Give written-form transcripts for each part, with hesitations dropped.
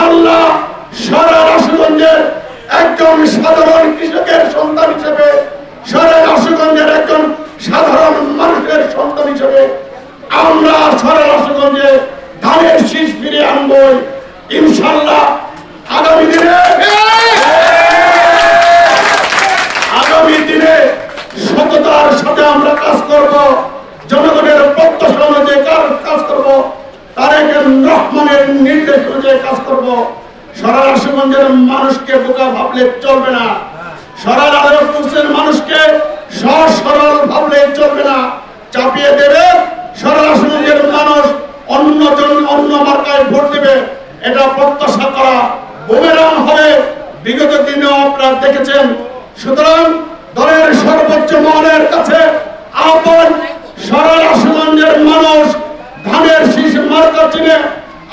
ইনশাআল্লাহ সারা রাশিগঞ্জের একজন সাধারণ কৃষকের সন্তান হিসেবে, সারা রাশিগঞ্জের একজন সাধারণ মানুষের সন্তান হিসেবে আমরা সারা রাশিগঞ্জে ধানের শীষ ফিরে আনবো ইনশাআল্লাহ। আগামী দিনে সততার সাথে আমরা কাজ করব, জনগণের প্রত্যাশা অনুযায়ী কাজ করব, তারেক রহমানের নির্দেশ অনুযায়ী কাজ করব। সারা রাশিগঞ্জের মানুষকে বোকা ভাবলে চলবে না, সারা রাশিগঞ্জের মানুষকে সহজ সরল ভাবলে চলবে না, চাপিয়ে দেবে। সারা রাশিগঞ্জের মানুষ অন্য মার্কায় ভোট দেবে, এটা প্রত্যাশা করা বুমেরাং হবে। বিগত দিনেও আপনারা দেখেছেন। সুতরাং দলের সর্বোচ্চ মহলের কাছে আহ্বান, সারা রাশিগঞ্জের মানুষ ধানের শীষ মার্কা চিনে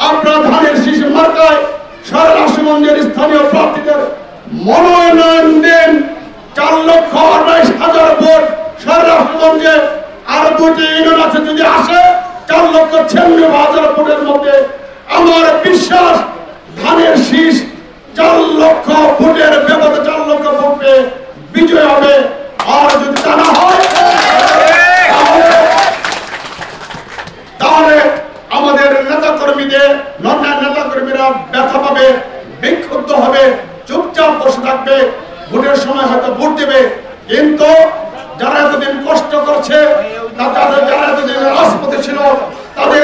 আপনারা ধানের শীষ মার্কায় সারা রাশিগঞ্জের স্থানীয় প্রার্থীদের মনোনয়ন দিন। 4,28,000 ভোট সারা রাশিগঞ্জে। আর 2টি ইউনিয়ন আছে, যদি আসে 4,96,000 ভোটের মধ্যে আমার বিশ্বাস ধানের শীষ 4 লক্ষ ভোটের ব্যবধানে 4 লক্ষ ভোটে বিজয় হবে। আর যদি তা না হয় তাহলে আমাদের নেতাকর্মীরা ব্যথা পাবে, বিক্ষুব্ধ হবে, চুপচাপ বসে থাকবে। ভোটের সময় হয়তো ভোট দেবে, কিন্তু যারা এতদিন কষ্ট করছে, যারা এতদিন রাজপথে ছিল, তাদের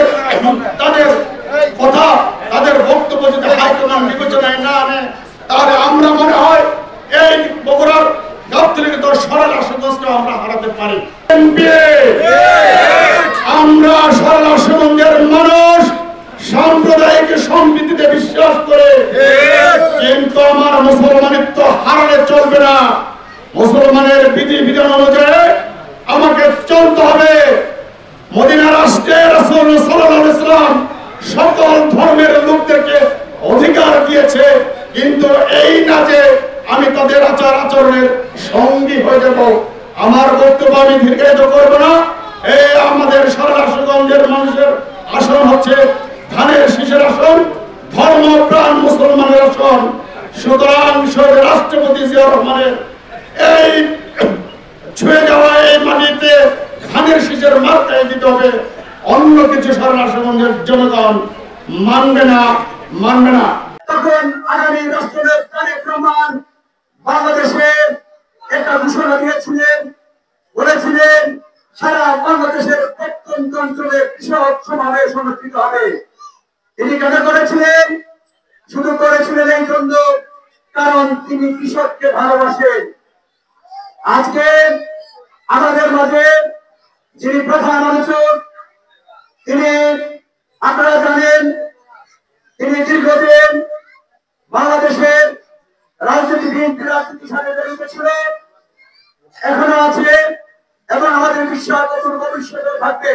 কথা, তাদের বক্তব্য যদি হাইকমান্ড বিবেচনায় না আনে, তাহলে আমরা মনে হয় এই বগুড়ার গাবতলীকে সারা রাশিগঞ্জকে আমরা হারাতে পারি। আমরা সারা রাশিগঞ্জের মানুষ সাম্প্রদায়িক সম্প্রীতিতে বিশ্বাস করে, কিন্তু আমার মুসলমানিত্ব হারালে চলবে না। মুসলমানের বিধিবিধান অনুযায়ী আমাকে চলতে হবে। মদিনা রাষ্ট্রে রাসূল সাল্লাল্লাহু আলাইহি ওয়াসাল্লাম সকল ধর্মের লোকদেরকে অধিকার দিয়েছে, কিন্তু এই না যে আমি তাদের আচার আচরণের সঙ্গী হয়ে যাব। আমার বক্তব্য আমি দীর্ঘায়িত করব না। এই আমাদের সারা রাশিগঞ্জের মানুষের আসন হচ্ছে ধানের শীষের আসন, ধর্মপ্রাণ মুসলমানের আসন। সুতরাং শহীদ রাষ্ট্রপতি জিয়াউর রহমানের এই ছুঁয়ে যাওয়া এই মাটিতে ধানের শীষের মার্কায় দিতে হবে। অন্য কিছু সারা রাশিগঞ্জের জনগণ মানবে না। তখন আগামী রাষ্ট্রপতি তারেক রহমান বাংলাদেশের একটা ঘোষণা দিয়েছিলেন, বলেছিলেন সারা বাংলাদেশের প্রত্যন্ত অঞ্চলে কৃষক সমাবেশ অনুষ্ঠিত হবে। তিনি কেন করেছিলেন? শুধু করেছিলেন এই জন্য কারণ তিনি কৃষককে ভালোবাসেন। আজকে আমাদের মাঝে যিনি প্রধান আলোচক, তিনি আপনারা জানেন তিনি দীর্ঘদিন বাংলাদেশের রাজনীতির সাথে জড়িত ছিলেন, এখনো আছে এবং আমাদের বিশ্বাস ভবিষ্যতে থাকবে।